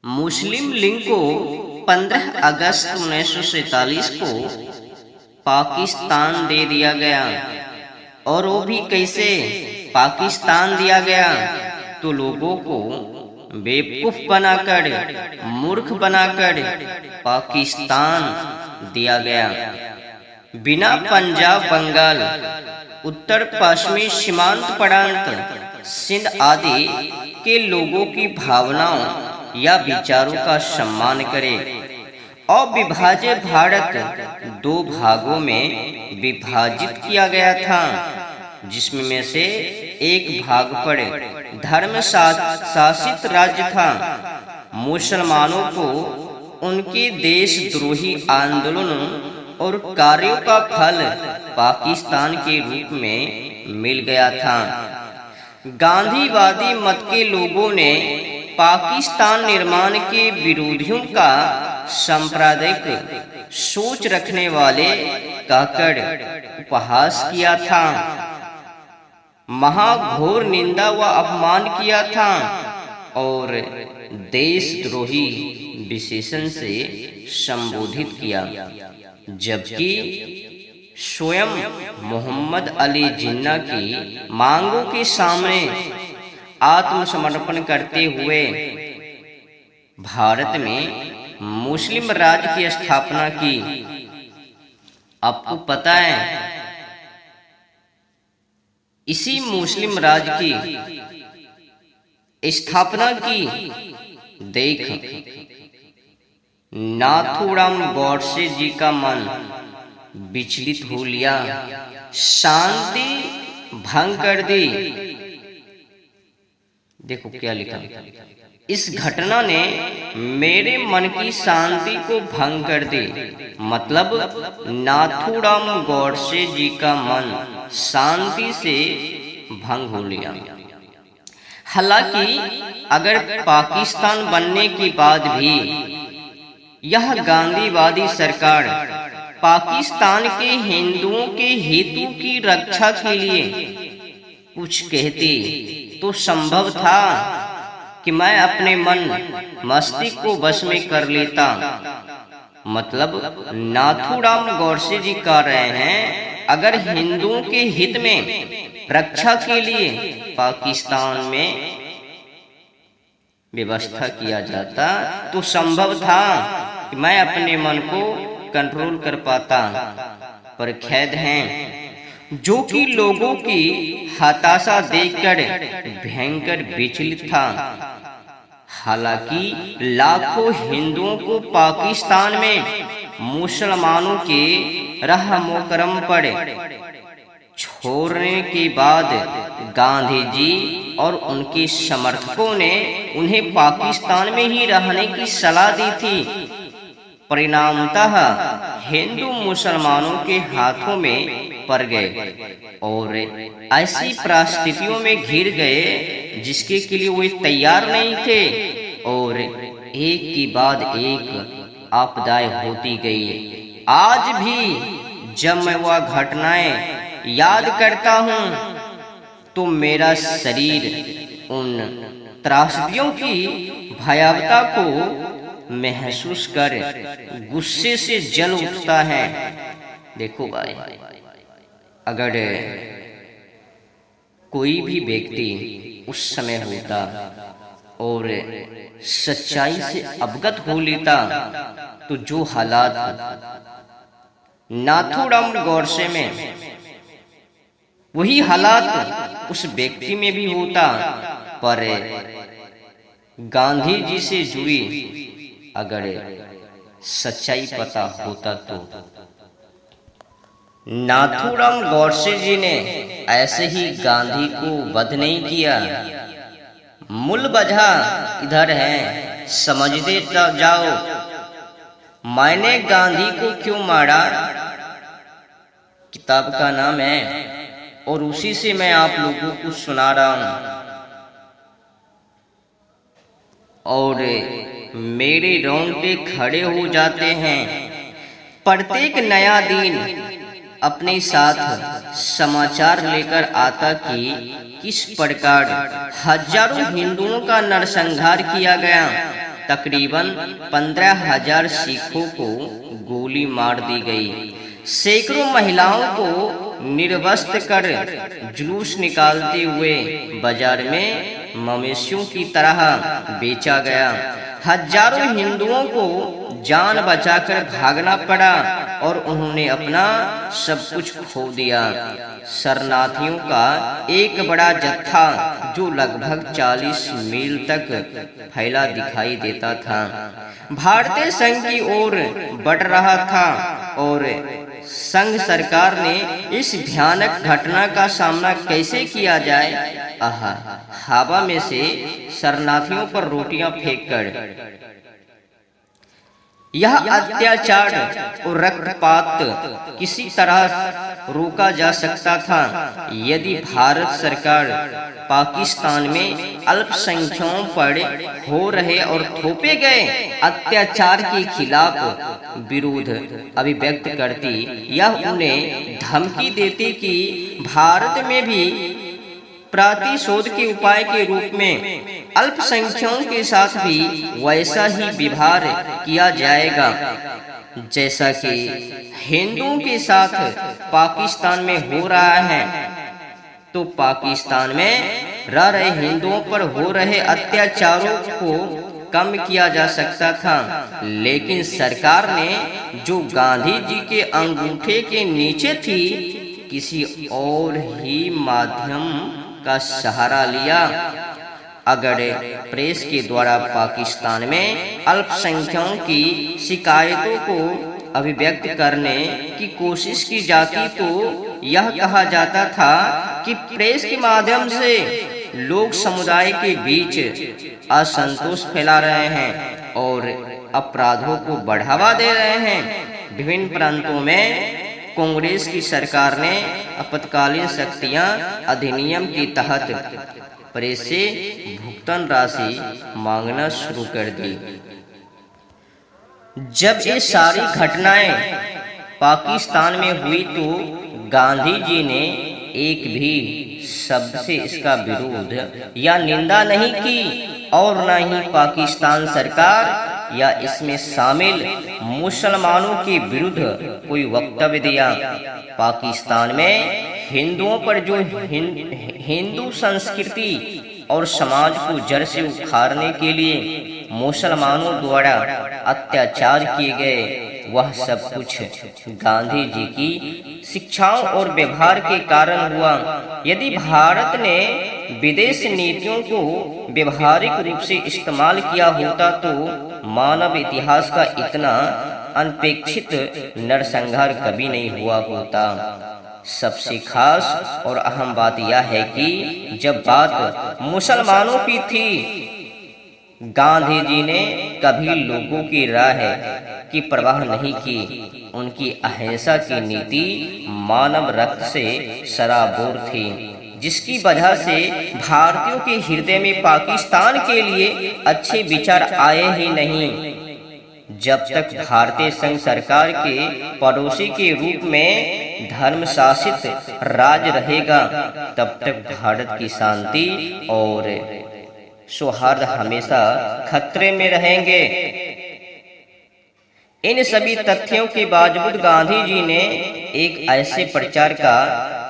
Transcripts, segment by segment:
मुस्लिम league को 15 अगस्त 1947 को पाकिस्तान दे दिया गया। और वो भी कैसे पाकिस्तान दिया गया? तो लोगों को बेवकूफ बनाकर, मूर्ख बनाकर पाकिस्तान दिया गया। बिना पंजाब, बंगाल, उत्तर पश्चिमी सीमांत प्रांत, सिंध आदि के लोगों की भावनाओं या विचारों का सम्मान करे। और विभाजित भारत 2 भागों में विभाजित किया गया था, जिसमें से एक भाग पर धर्म शासित राज्य था। मुसलमानों को उनके देशद्रोही आंदोलनों और कार्यों का फल पाकिस्तान के रूप में मिल गया था। गांधीवादी मत के लोगों ने पाकिस्तान निर्माण के विरोधियों का सांप्रदायिक सोच रखने वाले कहकर उपहास किया था, महाघोर निंदा व अपमान किया था और देशद्रोही विशेषण से संबोधित किया। जबकि स्वयं मोहम्मद अली जिन्ना की मांगों के सामने आत्मसमर्पण करते हुए भारत में मुस्लिम राज्य की स्थापना की। आपको पता है, इसी मुस्लिम राज्य की स्थापना की देख नाथूराम गॉडसे जी का मन विचलित हो लिया, शांति भंग कर दी। देखो क्या लिखा, इस घटना ने मेरे मन की शांति को भंग कर दी। मतलब नाथूराम गॉडसे जी का मन शांति से भंग हो लिया। हालांकि अगर पाकिस्तान बनने के बाद भी यह गांधीवादी सरकार पाकिस्तान के हिंदुओं के हितों की रक्षा के लिए कुछ कहती तो संभव था कि मैं अपने मन मस्तिष्क को वश में कर लेता। मतलब नाथूराम गॉडसे जी कह रहे हैं, अगर हिंदुओं के हित में रक्षा के लिए पाकिस्तान में व्यवस्था किया जाता तो संभव था कि मैं अपने मन को कंट्रोल कर पाता। पर खेद है जो कि लोगों की हताशा देखकर भयंकर विचलित था। हालांकि लाखों हिंदुओं को पाकिस्तान में मुसलमानों के रहमो करम पर छोड़ने के बाद गांधी जी और उनके समर्थकों ने उन्हें पाकिस्तान में ही रहने की सलाह दी थी। परिणामतः हिंदू मुसलमानों के हाथों में पड़ गए और ऐसी परिस्थितियों में घिर गए जिसके के लिए वे तैयार नहीं थे, और एक के बाद एक आपदाएं होती गई। आज भी जब मैं वह घटनाएं याद करता हूँ तो मेरा शरीर उन त्रासदियों की भयावहता को महसूस कर गुस्से से जल उठता है। देखो भाई, अगर कोई भी व्यक्ति उस समय होता और सच्चाई से अवगत हो लेता तो जो हालात नाथूराम गॉडसे में, वही हालात उस व्यक्ति में भी होता। पर गांधी जी से जुड़ी अगर सच्चाई पता होता तो नाथूराम गॉडसे जी ने ऐसे ही गांधी को वध नहीं किया। मूल वजह इधर है, समझते जाओ। मैंने गांधी को क्यों मारा, किताब का नाम है और उसी से मैं आप लोगों को सुना रहा हूं। और मेरे रोंगटे खड़े हो जाते हैं। प्रत्येक नया दिन अपने साथ समाचार लेकर आता कि किस प्रकार हजारों हिंदुओं का नरसंहार किया गया तकरीबन 15,000 सिखों को गोली मार दी गई। सैकड़ों महिलाओं को निर्वस्त्र कर जुलूस निकालते हुए बाजार में मवेशियों की तरह बेचा गया। हजारों हिंदुओं को जान बचाकर भागना पड़ा और उन्होंने अपना सब कुछ खो दिया। शरणार्थियों का एक बड़ा जत्था जो लगभग 40 मील तक फैला दिखाई देता था, भारतीय संघ की ओर बढ़ रहा था और संघ सरकार ने इस भयानक घटना का सामना कैसे किया जाए। हवा में से शरणार्थियों पर रोटियां फेंककर यह अत्याचार और रक्तपात किसी तरह रोका जा सकता था यदि भारत सरकार पाकिस्तान में अल्पसंख्यकों पर हो रहे और थोपे गए अत्याचार के खिलाफ विरोध अभिव्यक्त करती या उन्हें धमकी देती कि भारत में भी प्रतिशोध के उपाय के रूप में अल्पसंख्यकों के साथ भी वैसा ही व्यवहार किया जाएगा जैसा कि हिंदुओं के साथ पाकिस्तान में हो रहा है, तो पाकिस्तान में रह रहे हिंदुओं पर हो रहे अत्याचारों को कम किया जा सकता था। लेकिन सरकार ने जो गांधी जी के अंगूठे के नीचे थी, किसी और ही माध्यम का सहारा लिया। अगर प्रेस के द्वारा पाकिस्तान में अल्पसंख्यकों की शिकायतों को अभिव्यक्त करने की कोशिश की जाती तो यह कहा जाता था कि प्रेस के माध्यम से लोग समुदाय के बीच असंतोष फैला रहे हैं और अपराधों को बढ़ावा दे रहे हैं। विभिन्न प्रांतों में कांग्रेस की सरकार ने आपातकालीन शक्तियां अधिनियम के तहत प्रेस से भुगतान राशि मांगना शुरू कर दी। जब ये सारी घटनाएं पाकिस्तान में हुई तो गांधी जी ने एक भी शब्द से इसका विरोध या निंदा नहीं की और न ही पाकिस्तान सरकार या इसमें शामिल मुसलमानों के विरुद्ध कोई वक्तव्य दिया। पाकिस्तान में हिंदुओं पर जो हिंदू संस्कृति और समाज को जड़ से उखाड़ने के लिए मुसलमानों द्वारा अत्याचार किए गए, वह सब कुछ गांधी जी की शिक्षाओं और व्यवहार के कारण हुआ। यदि भारत ने विदेश नीतियों को व्यवहारिक रूप से इस्तेमाल किया होता तो मानव इतिहास का इतना अनपेक्षित नरसंहार कभी नहीं हुआ होता। सबसे खास और अहम बात यह है कि जब बात मुसलमानों की थी, गांधी जी ने कभी लोगों की राय की परवाह नहीं की। उनकी अहिंसा की नीति मानव रक्त से सराबोर थी, जिसकी वजह से भारतीयों के हृदय में पाकिस्तान के लिए अच्छे विचार आए ही नहीं। जब तक भारतीय संघ सरकार के पड़ोसी के रूप में धर्म शासित राज्य रहेगा, तब तक भारत की शांति और सौहार्द हमेशा खतरे में रहेंगे। इन सभी तथ्यों के बावजूद गांधी जी ने एक ऐसे प्रचार का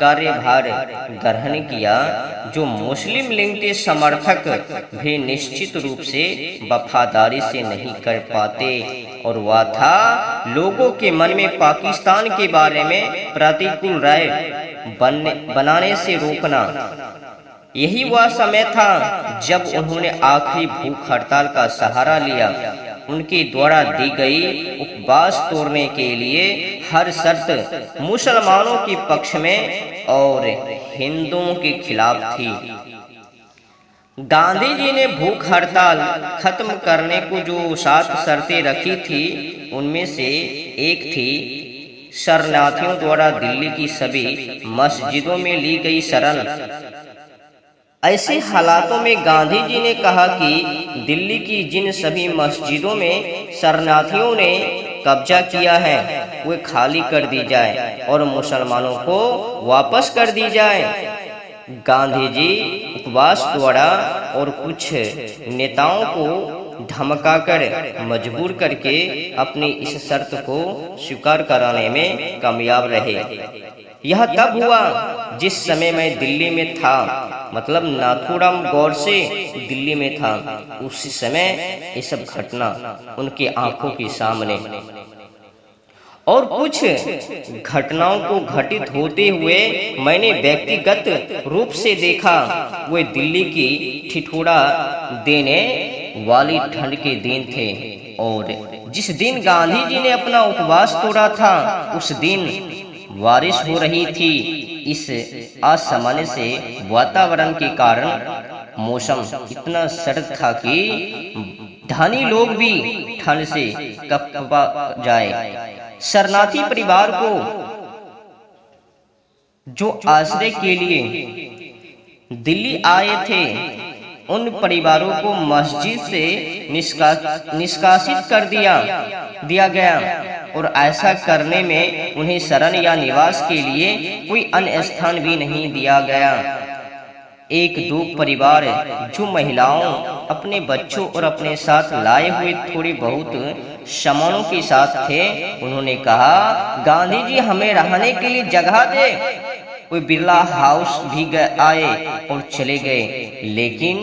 कार्यभार ग्रहण किया जो मुस्लिम लीग के समर्थक भी निश्चित रूप से वफादारी से नहीं कर पाते, और वह था लोगों के मन में पाकिस्तान के बारे में प्रतिकूल राय बनाने से रोकना। यही वह समय था जब उन्होंने आखिरी भूख हड़ताल का सहारा लिया। उनके द्वारा दी गई उपवास तोड़ने के लिए हर शर्त मुसलमानों के पक्ष में और हिंदुओं के खिलाफ थी। गांधी जी ने भूख हड़ताल खत्म करने को जो 7 शर्तें रखी थी, उनमें से एक थी शरणार्थियों द्वारा दिल्ली की सभी मस्जिदों में ली गई शरण। ऐसे हालातों में गांधी जी ने कहा कि दिल्ली की जिन सभी मस्जिदों में शरणार्थियों ने कब्जा किया है, वे खाली कर दी जाए और मुसलमानों को वापस कर दी जाए। गांधी जी उपवास द्वारा और कुछ नेताओं को धमकाकर मजबूर करके अपनी इस शर्त को स्वीकार कराने में कामयाब रहे। यह तब हुआ जिस समय मैं दिल्ली में था, मतलब नाथूराम गोडसे दिल्ली में था। उसी समय ये सब घटना उनकी आंखों के सामने और कुछ घटनाओं को घटित होते हुए मैंने व्यक्तिगत रूप से देखा। वे दिल्ली की ठिठुरा देने वाली ठंड के दिन थे और जिस दिन गांधी जी ने अपना उपवास तोड़ा था उस दिन बारिश हो रही थी। इस असामान्य से वातावरण के कारण मौसम इतना सर्द था कि धनी लोग भी ठंड से कपा जाए। शरणार्थी परिवार को जो आश्रय के लिए दिल्ली आए थे, उन परिवारों को मस्जिद से निष्कासित कर दिया गया और ऐसा करने में उन्हें शरण या निवास के लिए कोई अन्य स्थान भी नहीं दिया गया। एक दो परिवार जो महिलाओं, अपने बच्चों और अपने साथ लाए हुए थोड़े बहुत सामानों के साथ थे, उन्होंने कहा, गांधी जी हमें रहने के लिए जगह दे। कोई बिरला हाउस भी आए और चले गए, लेकिन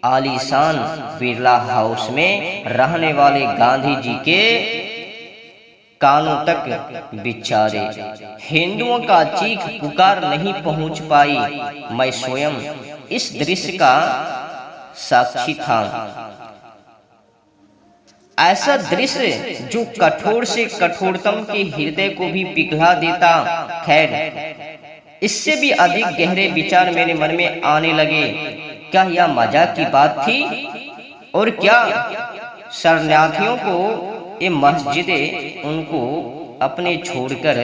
आलीशान बिरला हाउस में रहने वाले गांधी जी के कानों तक बेचारे हिंदुओं का चीख पुकार नहीं पहुंच पाई। मैं स्वयं इस दृश्य का साक्षी था। ऐसा दृश्य जो कठोर से कठोरतम के हृदय को भी पिघला देता। खैर, इससे भी अधिक गहरे विचार मेरे मन में आने लगे। क्या यह मजाक की बात थी? और क्या शरणार्थियों को ये मस्जिदें उनको अपने छोड़कर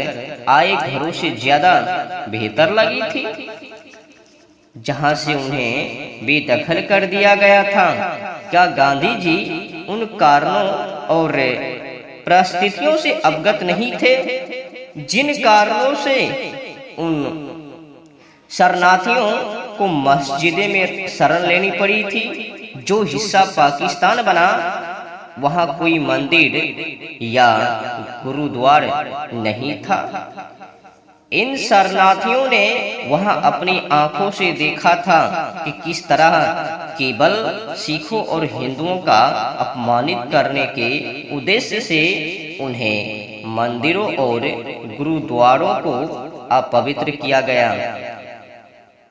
आए घरों से ज्यादा बेहतर लगी थी, जहां से उन्हें बेदखल कर दिया गया था? क्या गांधी जी उन कारणों और परिस्थितियों से अवगत नहीं थे जिन कारणों से उन शरणार्थियों को मस्जिदों में शरण लेनी पड़ी थी? जो हिस्सा पाकिस्तान बना वहां कोई मंदिर या गुरुद्वार नहीं था। इन शरणार्थियों ने वहां अपनी आंखों से देखा था कि किस तरह केवल सिखों और हिंदुओं का अपमानित करने के उद्देश्य से उन्हें मंदिरों और गुरुद्वारों को अपवित्र किया गया।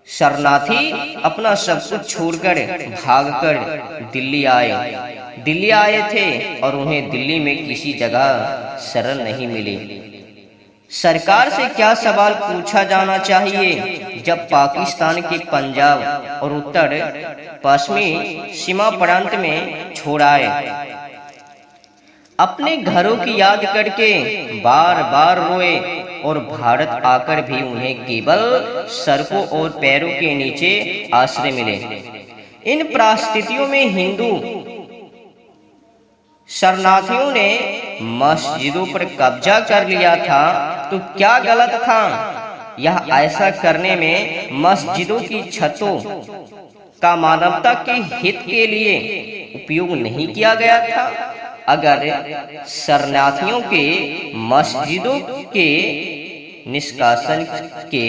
शरणार्थी अपना सब कुछ छोड़कर भागकर दिल्ली आए थे और उन्हें दिल्ली में किसी जगह शरण नहीं मिली। सरकार से क्या सवाल पूछा जाना चाहिए जब पाकिस्तान के पंजाब और उत्तर पश्चिमी सीमा प्रांत में छोड़ाए? अपने घरों की याद करके बार बार रोए और भारत आकर भी उन्हें केवल सड़कों और पैरों के नीचे आश्रय मिले। इन परिस्थितियों में हिंदू शरणार्थियों ने मस्जिदों पर कब्जा कर लिया था, तो क्या गलत था? यह ऐसा करने में मस्जिदों की छतों का मानवता के हित के लिए उपयोग नहीं किया गया था? अगर शरणार्थियों के मस्जिदों के निष्कासन के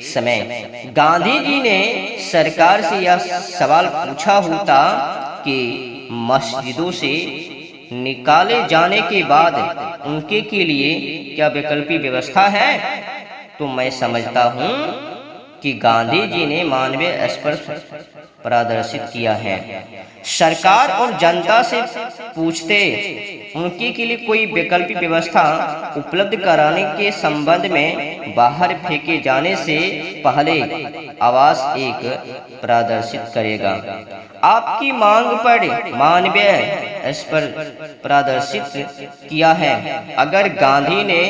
समय गांधी जी ने सरकार से यह सवाल पूछा होता कि मस्जिदों से निकाले जाने के बाद उनके के लिए क्या वैकल्पिक व्यवस्था है, तो मैं समझता हूँ कि गांधी जी ने मानवीय स्पर्श प्रदर्शित किया है। सरकार और जनता से पूछते उनके के लिए कोई वैकल्पिक व्यवस्था उपलब्ध कराने के संबंध में बाहर फेंके जाने से पहले आवाज एक प्रदर्शित करेगा। आपकी मांग पर मानवीय स्पर्श प्रदर्शित किया है। अगर गांधी ने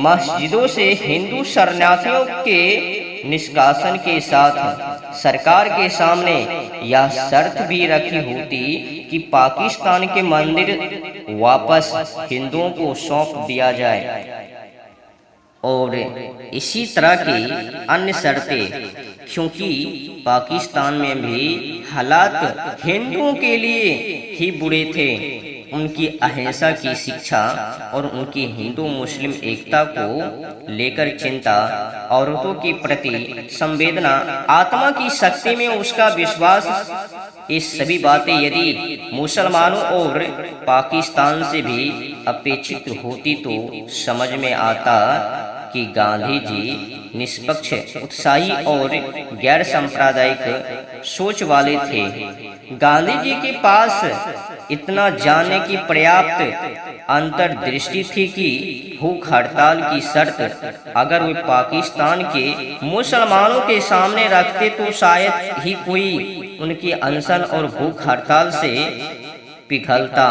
मस्जिदों से हिंदू शरणार्थियों के निष्कासन के साथ सरकार के सामने यह शर्त भी रखी होती कि पाकिस्तान के मंदिर वापस हिंदुओं को सौंप दिया जाए, और इसी तरह की अन्य शर्तें, क्योंकि पाकिस्तान में भी हालात हिंदुओं के लिए ही बुरे थे। उनकी अहिंसा की शिक्षा और उनकी हिंदू मुस्लिम एकता को लेकर चिंता, औरतों के प्रति संवेदना, आत्मा की शक्ति में उसका विश्वास, ये सभी बातें यदि मुसलमानों और पाकिस्तान से भी अपेक्षित होती तो समझ में आता कि गांधी जी निष्पक्ष, उत्साही और गैर सांप्रदायिक सोच वाले थे। गांधी जी के पास इतना जानने की पर्याप्त अंतर्दृष्टि थी कि भूख हड़ताल की शर्त अगर वे पाकिस्तान के मुसलमानों के सामने रखते तो शायद ही कोई उनकी अनशन और भूख हड़ताल से पिघलता,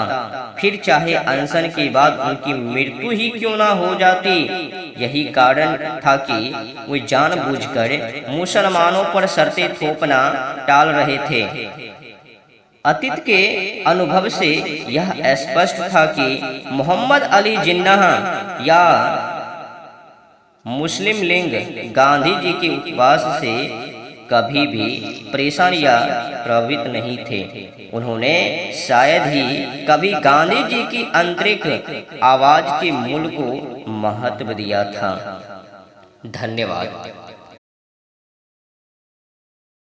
फिर चाहे अनशन के बाद उनकी मृत्यु ही क्यों ना हो जाती। यही कारण था कि वे जानबूझकर मुसलमानों पर शर्तें थोपना टाल रहे थे। अतीत के अनुभव से यह स्पष्ट था कि मोहम्मद अली जिन्नाह या मुस्लिम लीग गांधी जी के उपवास से कभी भी परेशान या प्रभावित नहीं थे। उन्होंने शायद ही कभी गांधी जी की आंतरिक आवाज के मूल्य को महत्व दिया था। धन्यवाद।